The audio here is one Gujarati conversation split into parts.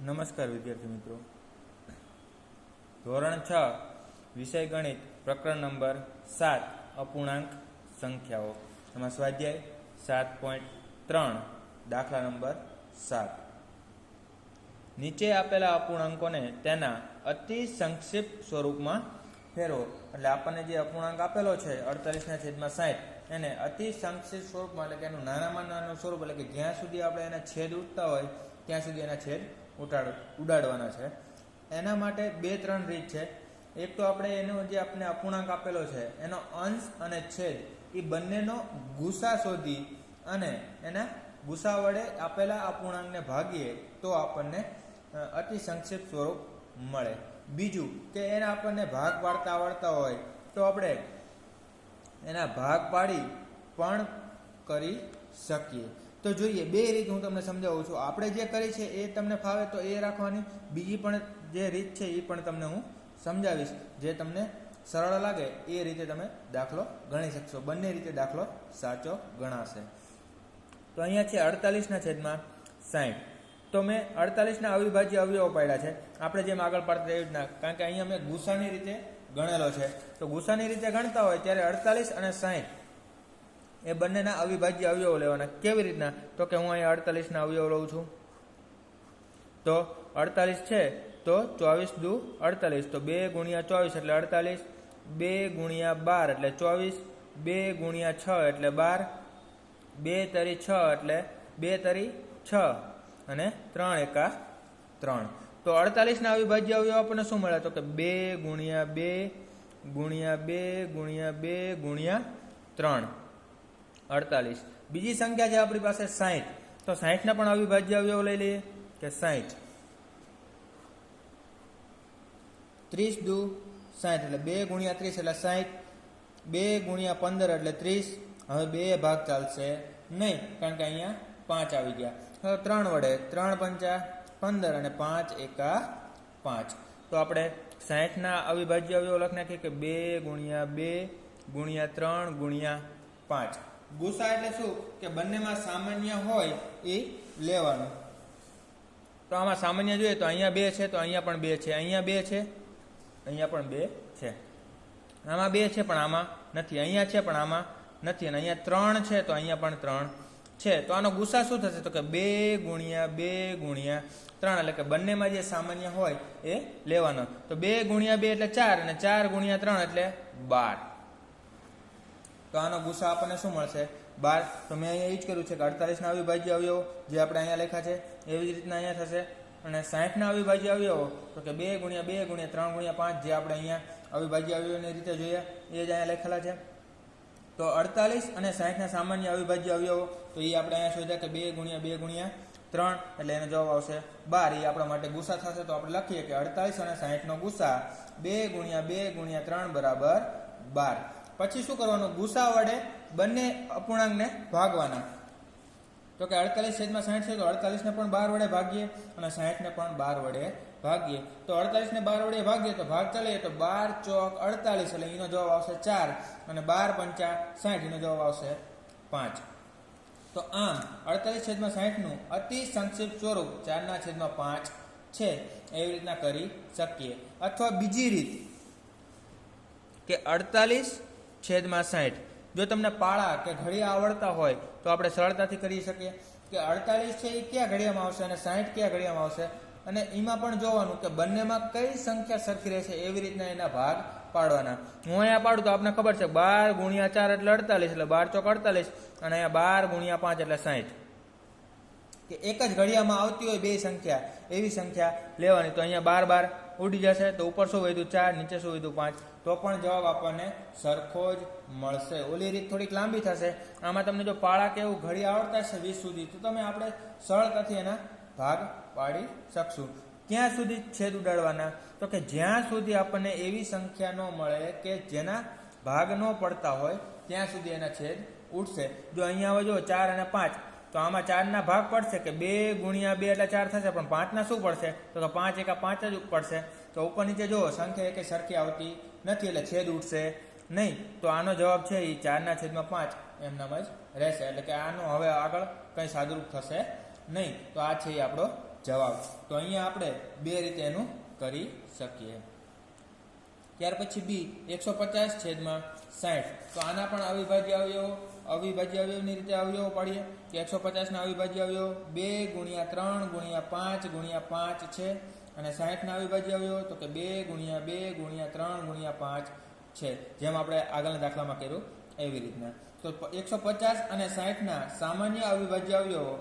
નમસ્કાર વિદ્યાર્થી મિત્રો, ધોરણ 6 વિષય ગણિત પ્રકરણ નંબર 7 અપૂર્ણાંક સંખ્યાઓ. એમાં સ્વાધ્યાય 7.3 દાખલા નંબર 7. નીચે આપેલા અપૂર્ણાંકોને તેના અતિ સંક્ષિપ્ત સ્વરૂપમાં ફેરવો. એટલે આપણને જે અપૂર્ણાંક આપેલો છે 48/60 એને અતિ સંક્ષિપ્ત સ્વરૂપમાં, એટલે કે એનું નાનામાં નાનું સ્વરૂપ, એટલે કે જ્યાં સુધી આપણે એના છેદ ઉડતા હોય ત્યાં સુધી એના છેદ ઉડાડવાના છે. એના માટે 2-3 રીત છે. એક તો આપણે એનો જે આપણે અપૂર્ણાંક આપેલો છે એનો અંશ અને છેદ એ બંનેનો ગુસા શોધી અને એના ગુસા વડે આપેલા અપૂર્ણાંકને ભાગીએ તો આપણને અતિ સંક્ષિપ્ત સ્વરૂપ મળે. બીજું કે એના આપણને ભાગ પાડતા આવડતા હોય તો આપણે એના ભાગ પાડી પણ કરી શકીએ. તો જોઈએ, 2 રીત હું તમને સમજાવું છું. આપણે જે કરી છે એ તમને ફાવે તો એ રાખવાની, બીજી પણ જે રીત છે એ પણ તમને હું સમજાવીશ. જે તમને સરળ લાગે એ રીતે તમે દાખલો ગણી શકશો. બંને રીતે દાખલો સાચો ગણાશે. તો અહીંયા છે 48/60. તો મેં 48ના અવિભાજ્ય અવયવો પાડ્યા છે આપણે જેમ આગળ પાડતા એવી રીતના, કારણ કે અહીંયા મેં ગુસાની રીતે ગણેલો છે. તો ગુસાની રીતે ગણતા હોય ત્યારે 48 અને 60 એ બંનેના અવિભાજ્ય અવયવો લેવાના. કેવી રીતના? તો કે હું અહીંયા 48ના અવયવ લઉં છું. તો 48 છે તો 24 દુ 48, તો 2 × 24 એટલે 48, 2 × 12 એટલે 24, 2 × 6 એટલે 12, 2 તરી 6 એટલે 2 તરી 6 અને 3 એકા 3. તો 48ના અવિભાજ્ય અવયવ આપણને શું મળે? તો કે 2 × 2 × 2 × 2 × 3 48. બીજી સંખ્યા છે આપણી પાસે 60. તો 60ના પણ અવિભાજ્ય અવયવ લઈ લઈએ કે 60. 30 દુ 60 એટલે 2 × 30 એટલે 60, 2 × 15 એટલે 30. હવે 2 ભાગ ચાલશે નહીં કારણ કે અહીંયા 5 આવી ગયા. હવે 3 વડે 3 પંચા 15 અને 5 એકા 5. તો આપણે 60ના અવિભાજ્ય અવયવ લખી નાખીએ કે 2 × 2 × 3 × 5. ગુસા એટલે શું કે બંનેમાં સામાન્ય હોય એ લેવાનું. તો આમાં સામાન્ય જોઈએ તો અહીંયા 2 છે તો અહીંયા પણ 2 છે, અહીંયા 2 છે અહીંયા પણ 2 છે, આમાં 2 છે પણ આમાં નથી, અહીંયા છે પણ આમાં નથી, અને અહીંયા 3 છે તો અહીંયા પણ 3 છે. તો આનો ગુસા શું થશે? તો કે 2 × 2 × 3, એટલે કે બંનેમાં જે સામાન્ય હોય એ લેવાનો. તો 2 × 2 એટલે 4 અને 4 × 3 એટલે 12. તો આનો ગુસા આપણને શું મળશે? 12. તો મેં અહીંયા એ જ કર્યું છે કે 48ના અવિભાજ્ય અવયવો જે આપણે અહીંયા લખ્યા છે એવી જ રીતના અહીંયા થશે. અને 60ના અવિભાજ્ય અવયવો તો કે 2 × 2 × 3 × 5 જે આપણે અહીંયા અવિભાજ્ય અવયવોની રીતે જોયા એ જ અહીંયા લખેલા છે. તો 48 અને 60ના સામાન્ય અવિભાજ્ય અવયવો તો એ આપણે અહીંયા શોધ્યા કે 2 × 2 × 3 એટલે એનો જવાબ આવશે 12. એ આપણા માટે ગુસા થશે. તો આપણે લખીએ કે 48 અને 60નો ગુસા 2 × 2 × 3 બરાબર 12. પછી શું કરવાનું? ગુસા વડે બંને અપૂર્ણાંકને ભાગવાના. તો કે 48/60 છે તો 48ને પણ 12 વડે ભાગીએ અને 60ને પણ 12 વડે ભાગીએ. તો 48ને 12 વડે ભાગીએ તો ભાગ ચાલીએ તો 12 ચોક 48 એટલે એનો જવાબ આવશે 4 અને 12 પંચા 60 એનો જવાબ આવશે 5. તો આમ 48/60નું અતિ સંક્ષિપ્ત સ્વરૂપ 4/5 છે. એવી રીતના કરી શકીએ. અથવા બીજી રીત કે 48/60. જો તમને પાળા કે ઘડિયા આવડતા હોય તો આપણે સરળતાથી કરી શકીએ કે 48 છે એ કયા ઘડિયામાં આવશે અને 60 કયા ઘડિયામાં આવશે, અને એમાં પણ જોવાનું કે બંનેમાં કઈ સંખ્યા સરખી રહેશે. એવી રીતના એના ભાગ પાડવાના. હું અહીંયા પાડું તો આપણને ખબર છે 12 × 4 એટલે 48, એટલે 12 ચોક 48 અને અહીંયા 12 × 5 એટલે 60. કે એક જ ઘડિયામાં આવતી હોય બે સંખ્યા એવી સંખ્યા લેવાની. તો અહીંયા 12 ઉડી જશે તો ઉપર શું વધ્યું? 4, નીચે શું વધ્યું? 5. તો પણ જવાબ આપણને સરખો જ મળશે. ઓલી રીત થોડીક લાંબી થશે. આમાં તમને જો પાળા કે એવું ઘડિયા આવડતા હશે 20 સુધી તો તમે આપણે સરળતાથી એના ભાગ પાડી શકશું. ક્યાં સુધી છેદ ઉડાડવાના? તો કે જ્યાં સુધી આપણને એવી સંખ્યા ન મળે કે જેના ભાગ ન પડતા હોય ત્યાં સુધી એના છેદ ઉડશે. જો અહીંયા હવે જો 4 અને 5 તો આમાં 4ના ભાગ પડશે કે 2 × 2 એટલે 4 થશે, પણ 5ના શું પડશે? તો કે 5 એકા 5 જ પડશે. તો ઉપર નીચે જો સંખ્યા એકે સરખી આવતી નથી એટલે છેદ ઉડશે નહીં. તો આનો જવાબ છે એ 4/5 એમનામ જ રહેશે. એટલે કે આનો હવે આગળ કંઈ સાદુરૂપ થશે નહીં. તો આ છે એ આપણો જવાબ. તો અહીંયા આપણે બે રીતે એનું કરી શકીએ. ત્યાર પછી બી 150 છેદમાં 60. તો આના પણ અવિભાજ્ય અવયવની રીતે અવયવો પાડીએ કે 150 ના અવિભાજ્ય અવયવો 2 ગુણ્યા 3 ગુણ્યા 5 ગુણ્યા 5 છે, અને 60 ના અવિભાજ્ય અવયવો તો કે 2 ગુણ્યા 2 ગુણ્યા 3 ગુણ્યા 5 છે, જેમ આપણે આગળના દાખલામાં કર્યું એવી રીતના. તો 150 અને 60 ના સામાન્ય અવિભાજ્ય અવયવો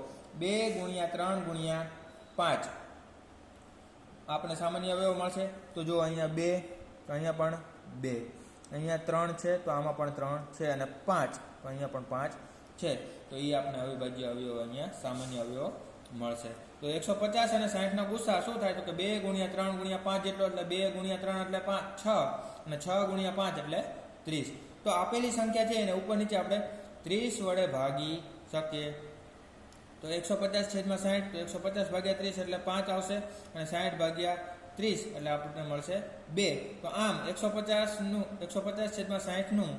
2 ગુણ્યા 3 ગુણ્યા 5 આપણે સામાન્ય અવયવ મળશે. તો જો અહીંયા 2, તો અહીંયા પણ 2, અહીંયા 3 છે તો આમાં પણ 3 છે, અને 5 તો અહીંયા પણ 5 છે. તો એ આપણે અવિભાજ્ય અવયવ અહીંયા સામાન્ય અવયવ મળશે. તો 150 અને 60 ના ગુસા શું થાય? તો કે 2 ગુણ્યા 3 ગુણ્યા 5 જેટલો, એટલે 2 ગુણ્યા 3 એટલે 5 6, અને 6 ગુણ્યા 5 એટલે 30. તો આપેલી સંખ્યા છે એને ઉપર નીચે આપણે 30 વડે ભાગી શકીએ. તો 150 છેદમાં 60, તો 150 ભાગ્યા 30 એટલે 5 આવશે, અને 60 ભાગ્યા 30 એટલે આપણને મળશે 2. તો આમ 150 છેદમાં 60 નું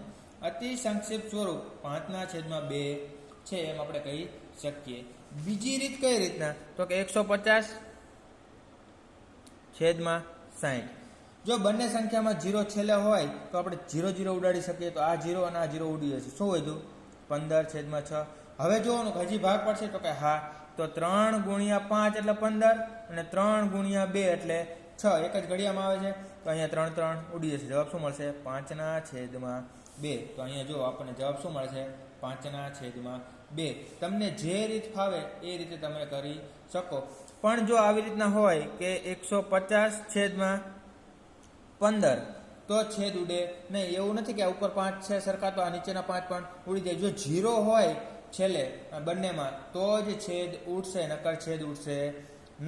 અતિ સંક્ષિપ્ત સ્વરૂપ 5/2 છે, એમ આપણે કહી શકીએ. બીજી રીત કઈ રીતના? તો કે 150 છેદમાં 60. જો બંને સંખ્યામાં 0 છેલ્લે હોય તો આપણે 0 0 ઉડાડી શકીએ. તો આ 0 અને આ 0 ઉડી જશે. શું વધ્યું? 15 છેદમાં 6. હવે જોવાનું હજી ભાગ પડશે. તો કે હા, તો 3 ગુણ્યા 5 એટલે 15, અને 3 ગુણ્યા 2 એટલે 6. એક જ ઘડિયામાં આવે છે. તો અહીંયા 3 3 ઉડી જશે. જવાબ શું મળશે? 5/2. તો અહીંયા જો આપણને જવાબ શું મળશે? 5/2. તમને જે રીત ફાવે એ રીતે તમે કરી શકો. પણ જો આવી રીતના હોય કે 150 છેદમાં 15, તો છેદ ઉડે નહીં. એવું નથી કે આ ઉપર 5 છે સરખા તો આ નીચેના 5 પણ ઉડી જાય. જો 0 હોય છેલ્લે બંનેમાં તો જ છેદ ઉડશે, નકર છેદ ઉડશે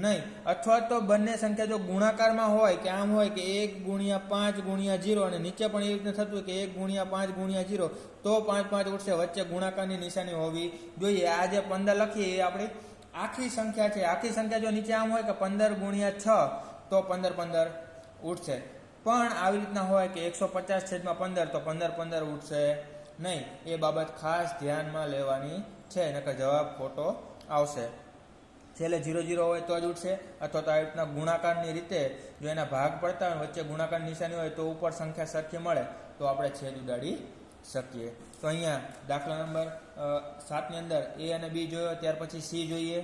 નહીં. અથવા તો બંને સંખ્યા જો ગુણાકારમાં હોય કે આમ હોય કે 1 ગુણ્યા 5 ગુણ્યા 0, અને નીચે પણ એવી રીતે થતું હોય કે 1 ગુણ્યા 5 ગુણ્યા 0, તો 5 5 ઉડશે. વચ્ચે ગુણાકારની નિશાની હોવી જોઈએ. આ જે 15 લખીએ એ આપણી આખી સંખ્યા છે. આખી સંખ્યા જો નીચે આમ હોય કે 15 ગુણ્યા 6, તો 15 15 ઉડશે. પણ આવી રીતના હોય કે 150 છેદમાં 15, તો 15 15 ઉડશે નહીં. એ બાબત ખાસ ધ્યાનમાં લેવાની છે, નકર જવાબ ખોટો આવશે. છેલ્લે 0 0 હોય તો જ ઉડશે, અથવા તો આવી રીતના ગુણાકારની રીતે જો એના ભાગ પડતા હોય વચ્ચે ગુણાકારની નિશાની હોય તો ઉપર સંખ્યા સરખી મળે તો આપણે છેદ ઉડાડી શકીએ. તો અહીંયા દાખલા નંબર 7 ની અંદર A અને B જોયો. ત્યાર પછી C જોઈએ.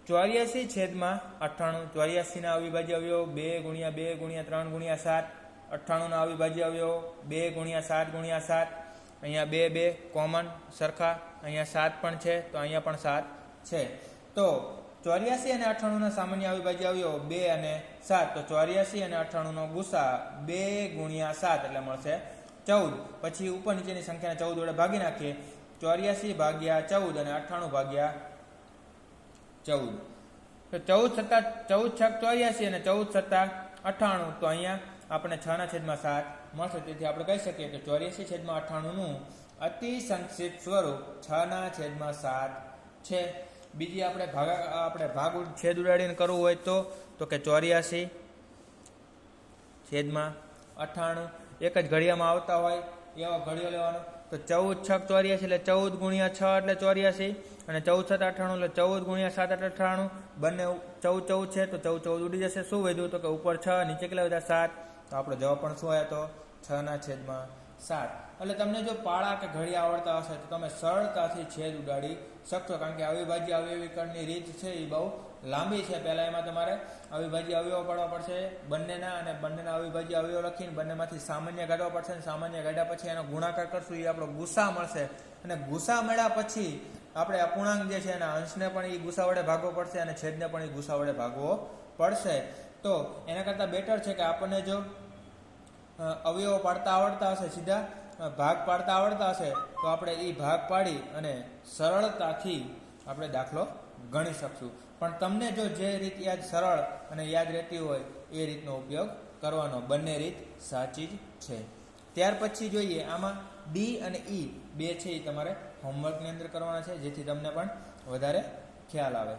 84 છેદમાં 98. 84 ના અવિભાજ્ય અવયવો 2 ગુણ્યા 2 ગુણ્યા 3 ગુણ્યા 7. 98 ના અવિભાજ્ય અવયવો 2 ગુણ્યા 7 ગુણ્યા 7. અહીંયા 2 2 કોમન સરખા, અહીંયા 7 પણ છે તો અહીંયા પણ 7 છે. તો 84 અને 98 ના સામાન્ય અવિભાજ્ય અવયવો 2 અને 7. તો 84 અને 98 નો ગુસા 2 ગુણ્યા 7 એટલે મળશે 14. પછી ઉપર નીચેની સંખ્યાને 14 વડે ભાગી નાખીએ. 84 ભાગ્યા 14 અને 98 ભાગ્યા 14. તો 14 × 14 = 84 અને 14 × 98. તો અહીંયા આપણે 6/7 મળશે. તેથી આપણે કહી શકીએ કે 84/98 નું અતિ સંક્ષિપ્ત સ્વરૂપ 6/7 છે. બીજી આપણે ભાગ છેદ ઉડાડીને કરવું હોય તો કે 84/98 એક જ ઘડિયામાં આવતા હોય એવા ઘડિયો લેવાનો. તો 14 6 84 એટલે 14 ગુણ્યા 6 એટલે 84, અને 14 7 98 એટલે 14 ગુણ્યા 7 એટલે 98. બંને 14 14 છે તો 14 14 ઉડી જશે. શું વધ્યું? તો કે ઉપર 6, નીચે કેટલા વધ્યા? 7. તો આપણો જવાબ પણ શું આવ્યો? તો 6/7. એટલે તમને જો પાળા કે ઘડિયા આવડતા હશે તો તમે સરળતાથી છેદ ઉડાડી શકશો. કારણ કે અવિભાજ્ય અવયવીકરણની રીત છે એ બહુ લાંબી છે. પહેલાં એમાં તમારે અવિભાજ્ય અવયવો પાડવા પડશે બંનેના, અને બંનેના અવિભાજ્ય અવયવો લખીને બંનેમાંથી સામાન્ય કાઢવા પડશે, અને સામાન્ય કાઢ્યા પછી એનો ગુણાકાર કરશું એ આપણો ગુસા મળશે. અને ગુસા મળ્યા પછી આપણે અપૂર્ણાંક જે છે એના અંશને પણ એ ગુસા વડે ભાગવો પડશે, અને છેદને પણ એ ગુસા વડે ભાગવો પડશે. તો એના કરતાં બેટર છે કે આપણને જો અવયવો પાડતા આવડતા હશે, સીધા ભાગ પાડતા આવડતા હશે, તો આપણે એ ભાગ પાડી અને સરળતાથી આપણે દાખલો ગણી શકશું. પણ તમને જો જે રીત યાદ સરળ અને યાદ રહેતી હોય એ રીતનો ઉપયોગ કરવાનો. બંને રીત સાચી જ છે. ત્યાર પછી જોઈએ આમાં D અને E બે છે એ તમારે હોમવર્કની અંદર કરવાના છે, જેથી તમને પણ વધારે ખ્યાલ આવે.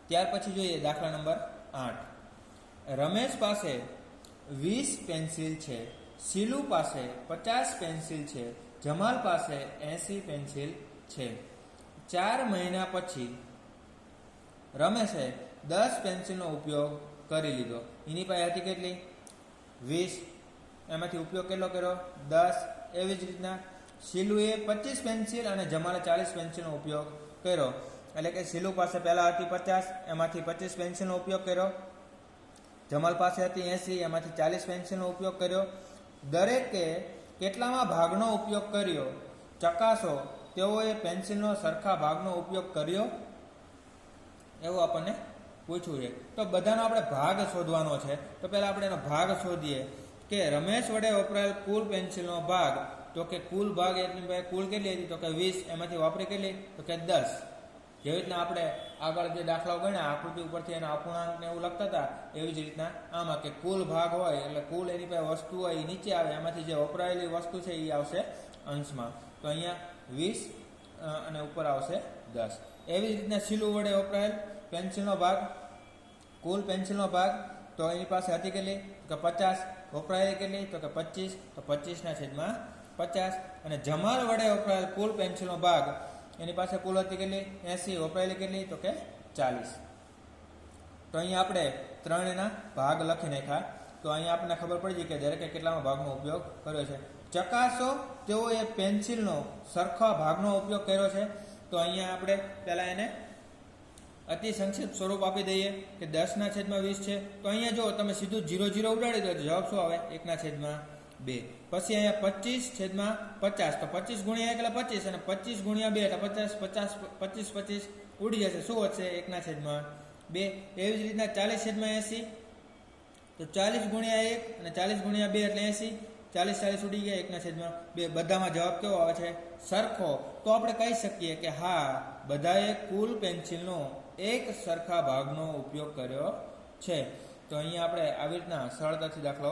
ત્યાર પછી જોઈએ દાખલા નંબર 8. રમેશ પાસે 20 પેન્સિલ છે, શીલુ પાસે 50 પેન્સિલ છે, જમાલ પાસે 80 પેન્સિલ છે. 4 મહિના પછી રમેશે 10 પેન્સિલનો ઉપયોગ કરી લીધો. એની પાસે હતી કેટલી? 20. એમાંથી ઉપયોગ કેટલો કર્યો? 10. એવી જ રીતના શીલુએ 25 પેન્સિલ અને જમાલે 40 પેન્સિલનો ઉપયોગ કર્યો. એટલે કે શીલુ પાસે પહેલા હતી 50, એમાંથી 25 પેન્સિલનો ઉપયોગ કર્યો. જમાલ પાસે હતી 80, એમાંથી 40 પેન્સિલનો ઉપયોગ કર્યો. દરેકે કેટલામાં ભાગનો ઉપયોગ કર્યો ચકાસો. તેઓએ પેન્સિલનો સરખા ભાગનો ઉપયોગ કર્યો? એવું આપણને પૂછવું છે. તો બધાનો આપણે ભાગ શોધવાનો છે. તો પહેલા આપણે એનો ભાગ શોધીએ કે રમેશ વડે વપરાયેલ કુલ પેન્સિલનો ભાગ. તો કે કુલ ભાગ એટલી કુલ કેટલી હતી? તો કે 20. એમાંથી વાપરી કેટલી? તો કે 10. જેવી રીતના આપણે આગળ જે દાખલાઓ ગણ્યા આકૃતિ ઉપરથી એના અપૂર્ણાંકને એવું લખતા હતા, એવી જ રીતના આમાં કે કુલ ભાગ હોય એટલે કુલ એની પાસે વસ્તુ હોય એ નીચે આવે, એમાંથી જે વપરાયેલી વસ્તુ છે એ આવશે અંશમાં. તો અહીંયા 20 અને ઉપર આવશે 10. એવી જ રીતના શીલુ વડે વપરાયેલ પેન્સિલનો ભાગ, કુલ પેન્સિલનો ભાગ. તો એની પાસે હતી કેટલી? તો કે 50. વપરાયેલી કેટલી? તો કે 25. તો 25/50. અને જમાલ વડે વપરાયેલ કુલ પેન્સિલનો ભાગ, એની પાસે કુલ હતી કેટલી? 80. વપરાયેલી કેટલી? તો કે 40. તો અહીંયા આપણે ત્રણેના ભાગ લખી નાખ્યા. તો અહીંયા આપણને ખબર પડી ગઈ કે દરેકે કેટલામાં ભાગનો ઉપયોગ કર્યો છે. ચકાસો તેઓએ પેન્સિલનો સરખા ભાગનો ઉપયોગ કર્યો છે. તો અહીંયા આપણે પહેલાં એને અતિ સંક્ષિપ્ત સ્વરૂપ આપી દઈએ કે 10/20 છે. તો અહીંયા જો તમે સીધું 0 ઉડાડી દો, જવાબ શું આવે? 1/2. પછી અહીંયા 25/50. તો 25 ગુણ્યા 1 એટલે 25 અને 25 ગુણ્યા 2 એટલે 50. 25 ઉડી જશે. શું વધશે? 1/2. એવી જ રીતના 40/80. તો 40 ગુણ્યા 1 અને 40 ગુણ્યા 2 એટલે 80. 40 ઉડી ગયા. 1/2. બધામાં જવાબ કેવો આવે છે? સરખો. તો આપણે કહી શકીએ કે હા, બધાએ કુલ પેન્સિલનો એક સરખા ભાગનો ઉપયોગ કર્યો છે. તો અહીંયા આપણે આવી રીતના સરળતાથી દાખલો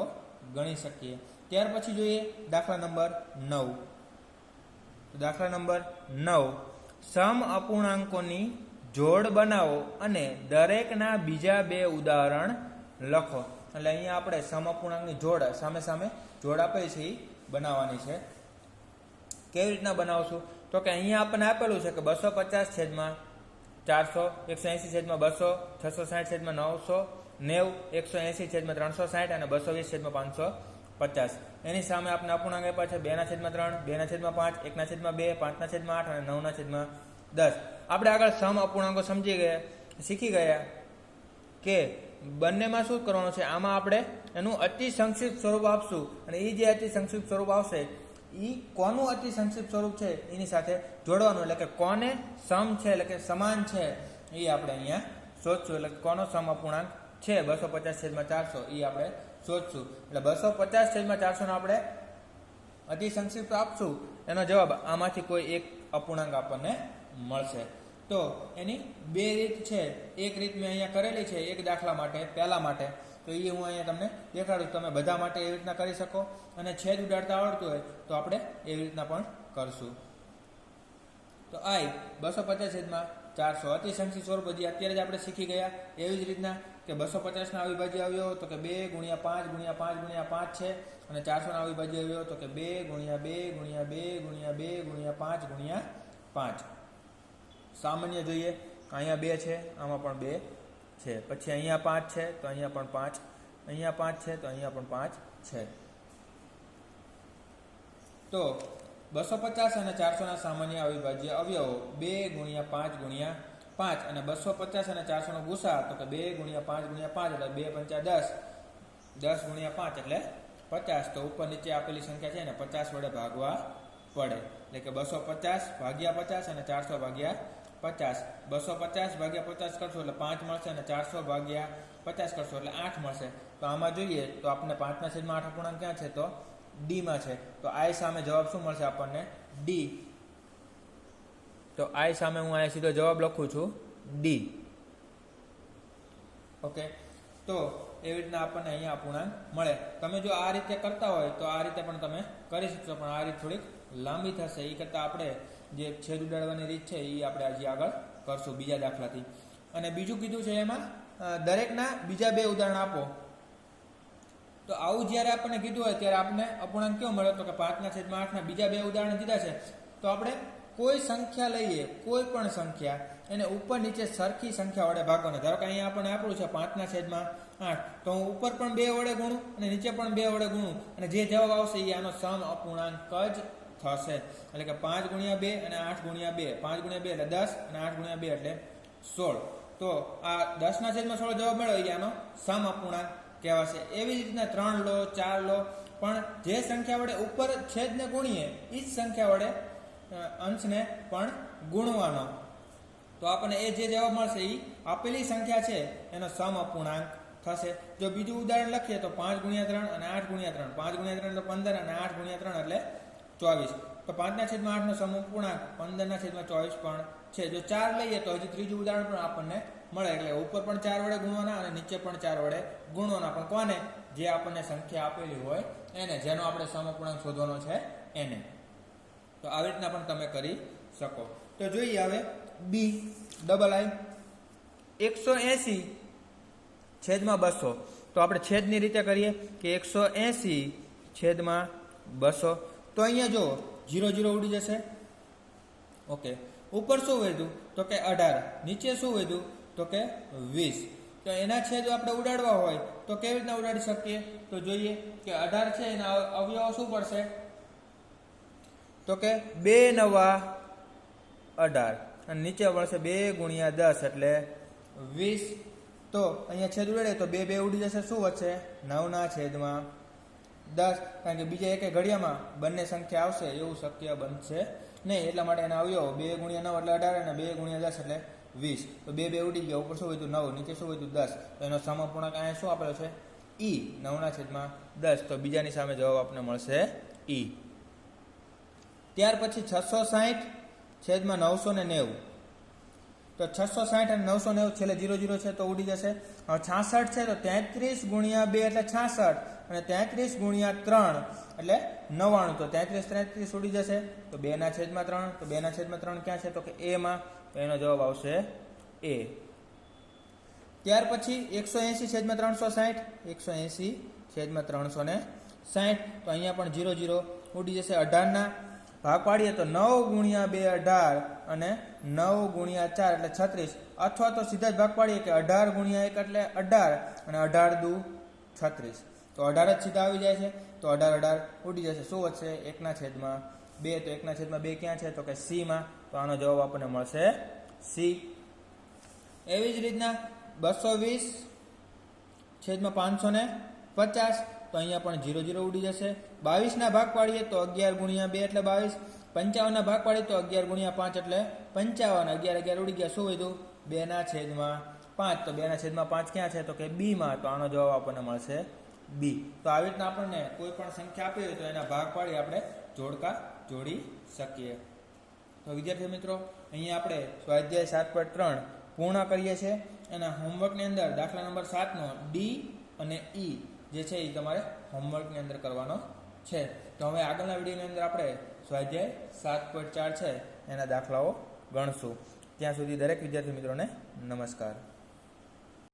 ગણી શકીએ. ત્યાર પછી જોઈએ દાખલા નંબર 9. દાખલા નંબર 9, સમ અપૂર્ણાંકોની જોડ બનાવો અને દરેકના બીજા 2 ઉદાહરણ લખો. એટલે અહીંયા આપણે સમ અપૂર્ણાંકની જોડ સામે સામે જોડ આપેલી છે એ બનાવવાની છે. કેવી રીતના બનાવશું? તો કે અહીંયા આપણને આપેલું છે કે 250/400, 180/200, 660/900, 180/360 અને 220/550. એની સામે આપણે અપૂર્ણાંક આપ્યા છે 2/3, 2/5, 1/2, 5/8 અને 9/10. આપણે આગળ સમ અપૂર્ણાંકો શીખી ગયા કે બંનેમાં શું કરવાનું છે. આમાં આપણે એનું અતિ સંક્ષિપ્ત સ્વરૂપ આપશું અને એ જે અતિ સંક્ષિપ્ત સ્વરૂપ આવશે એ કોનું અતિ સંક્ષિપ્ત સ્વરૂપ છે એની સાથે જોડવાનું. એટલે કે કોને સમ છે એટલે કે સમાન છે એ આપણે અહીંયા શોધશું. એટલે કોનો સમ અપૂર્ણાંક છે 250/400 એ આપણે શોધશું. એટલે 250/400 આપણે અતિ સંક્ષિપ્ત આપશું. એનો જવાબ આમાંથી કોઈ એક અપૂર્ણાંક આપણને મળશે. તો એની 2 રીત છે. એક રીત મેં અહીંયા કરેલી છે એક દાખલા માટે, પહેલા માટે. તો એ હું અહીંયા તમને દેખાડું. તમે બધા માટે એવી રીતના કરી શકો અને છેદ ઉડાડતા આવડતું હોય તો આપણે એવી રીતના પણ કરશું. તો આઈ 250/400 અતિ સંક્ષિપ્ત સ્વરૂપ હજી અત્યારે જ આપણે શીખી ગયા. એવી જ રીતના કે 250 અવિભાજ્ય આવ્યો તો કે 2 × 5 × 5 × 5 છે. અને 400 અવિભાજ્ય આવ્યો તો કે 2 × 2 × 2 × 2 × 5 × 5. સામાન્ય જોઈએ. અહીંયા 2 છે, આમાં પણ 2 છે. પછી અહીંયા 5 છે તો અહીંયા પણ 5, અહીંયા 5 છે તો અહીંયા પણ 5 છે. તો 250 અને 400 સામાન્ય અવિભાજ્ય અવયવો 2 × 5 × 5 અને 250 અને 400 નો ગુસા તો કે 2 × 5 × 5 એટલે 2 × 10, 10 × 5 એટલે 50. તો ઉપર નીચે આપેલી સંખ્યા છે ને 50 વડે ભાગવા પડે. એટલે કે 250/50 અને 400/50. 250/50 કરશો એટલે 5 મળશે અને 400/50 કરશો એટલે 8 મળશે. તો આમાં જોઈએ તો આપણને 5/8 અપૂર્ણાંક ક્યાં છે? તો ડી માં છે. તો આઈ સામે જવાબ શું મળશે આપણને? ડી. તો આઈ સામે હું અહીંયા સીધો જવાબ લખું છું ડી. ઓકે. તો એવી રીતના આપણને અહીંયા અપૂર્ણાંક મળે. તમે જો આ રીતે કરતા હોય તો આ રીતે પણ તમે કરી શકશો, પણ આ રીત થોડીક લાંબી થશે. એ કરતાં આપણે જે છેદ ઉડાડવાની રીત છે એ આપણે હજી આગળ કરશું બીજા દાખલાથી. અને બીજું કીધું છે એમાં દરેકના બીજા 2 ઉદાહરણ આપો. તો આવું જ્યારે આપણને કીધું હોય ત્યારે આપણને અપૂર્ણાંક કેવો મળે? તો કે 5/8 બીજા 2 ઉદાહરણ દીધા છે. તો આપણે કોઈ સંખ્યા લઈએ, કોઈ પણ સંખ્યા એને ઉપર નીચે સરખી સંખ્યા વડે ભાગવાનો. ધારો કે અહીંયા આપણને આપ્યું છે 5/8, તો હું ઉપર પણ 2 વડે ગુણું અને નીચે પણ 2 વડે ગુણું અને જે જવાબ આવશે એ આનો સમ અપૂર્ણાંક જ થશે. એટલે કે 5 × 2 અને 8 × 2, 5 × 2 એટલે 10 અને 8 × 2 એટલે 16. તો આ 10/16 જવાબ મળ્યો એ આનો સમ અપૂર્ણાંક કહેવાશે. એવી જ રીતના 3 લો, 4 લો, પણ જે સંખ્યા વડે ઉપર છેદને ગુણીએ એ જ સંખ્યા વડે અંશને પણ ગુણવાનો. તો આપણને એ જે જવાબ મળશે એ આપેલી સંખ્યા છે એનો સમ અપૂર્ણાંક થશે. જો બીજું ઉદાહરણ લખીએ તો 5 × 3 અને 8 × 3, 5 × 3 એટલે 15 અને 8 × 3 એટલે 24. તો 5/8 નો સમ અપૂર્ણાંક 15/24 પણ છે. જો 4 લઈએ તો હજી ત્રીજું ઉદાહરણ પણ આપણને મળે. એટલે ઉપર પણ 4 વડે ગુણવાના અને નીચે પણ 4 વડે ગુણવાના. પણ કોને? જે આપણને સંખ્યા આપેલી હોય એને, જેનો આપણે સમ અપૂર્ણાંક શોધવાનો છે એને. તો આવી રીતના પણ તમે કરી શકો. તો જોઈએ હવે બી ડબલ આઈ 180 છેદમાં 200. તો આપણે છેદની રીતે કરીએ કે 180 છેદમાં 200. તો અહીંયા જો 0 0 ઉડી જશે. ઓકે, ઉપર શું વધ્યું તો કે 18, નીચે શું વધ્યું તો કે 20. તો એના છેદ આપણે ઉડાડવા હોય તો કેવી રીતના ઉડાડી શકીએ? તો જોઈએ કે 18 છે એના અવયવો શું પડશે તો કે 2 નવા 18 અને નીચે મળશે 2 × 10 એટલે 20. તો અહીંયા છેદ ઉડાડે તો 2 2 ઉડી જશે. શું વધશે? 9/10. કારણ કે બીજા એકે ઘડિયામાં બંને સંખ્યા આવશે એવું શક્ય બનશે નહીં. એટલા માટે એના અવયવો 2 × 9 એટલે 18 અને 2 × 10 એટલે 20. તો 2 2 ઉડી ગયા. ઉપર શું વધ્યું? 9, નીચે શું વધ્યું? 10. તો એનો સમ અપૂર્ણાંક અહીંયા શું આપેલો છે? ઈ 9/10. તો બીજાની સામે જવાબ આપણને મળશે ઈ. ત્યાર પછી 660 છેદમાં 990. તો 660 અને 990 છેલ્લે 0 0 છે તો ઉડી જશે. હવે 66 છે તો 33 × 2 એટલે 66 અને 33 × 3 એટલે 99. તો 33 ઉડી જશે. તો 2/3. તો 2/3 ક્યાં છે તો કે એ માં. તો એનો જવાબ આવશે એ. ત્યાર પછી 180 છેદમાં 360, 180 છેદમાં 360. તો અહીંયા પણ 0 0 ઉડી જશે. 18 ના ભાગ પાડીએ તો 9 × 2 18 અને 9 × 4 એટલે 36. અથવા તો સીધા જ ભાગ પાડીએ કે 18 × 1 એટલે 18 અને 18 દુ 36. તો 18 જ સીધા આવી જાય છે. તો 18 ઉડી જશે. શું વધશે? 1/2. તો 1/2 ક્યાં છે તો કે સી માં. તો આનો જવાબ આપણને મળશે સી. એવી જ રીતના 220 છેદમાં 550. તો અહીંયા પણ 0 0 ઉડી જશે. 22 ના ભાગ પાડીએ તો 11 × 2 એટલે 22. 55 ના ભાગ પાડીએ તો 11 × 5 એટલે 55. 11 ઉડી ગયા. શું વધ્યું? 2/5. તો 2/5 ક્યાં છે તો કે બી માં. તો આનો જવાબ આપણને મળશે બી. તો આવી રીતના આપણને કોઈ પણ સંખ્યા આપી હોય તો એના ભાગ પાડી આપણે જોડકા જોડી શકીએ. તો વિદ્યાર્થી મિત્રો, અહીંયા આપણે સ્વાધ્યાય 7.3 પૂર્ણ કરીએ છીએ. એના હોમવર્કની અંદર દાખલા નંબર 7 નો ડી અને ઈ જે છે એ તમારે હોમવર્કની અંદર કરવાનો છે. તો હવે આગળના વિડીયોની અંદર આપણે સ્વાધ્યાય 7.4 છે એના દાખલાઓ ગણશું. ત્યાં સુધી દરેક વિદ્યાર્થી મિત્રોને નમસ્કાર.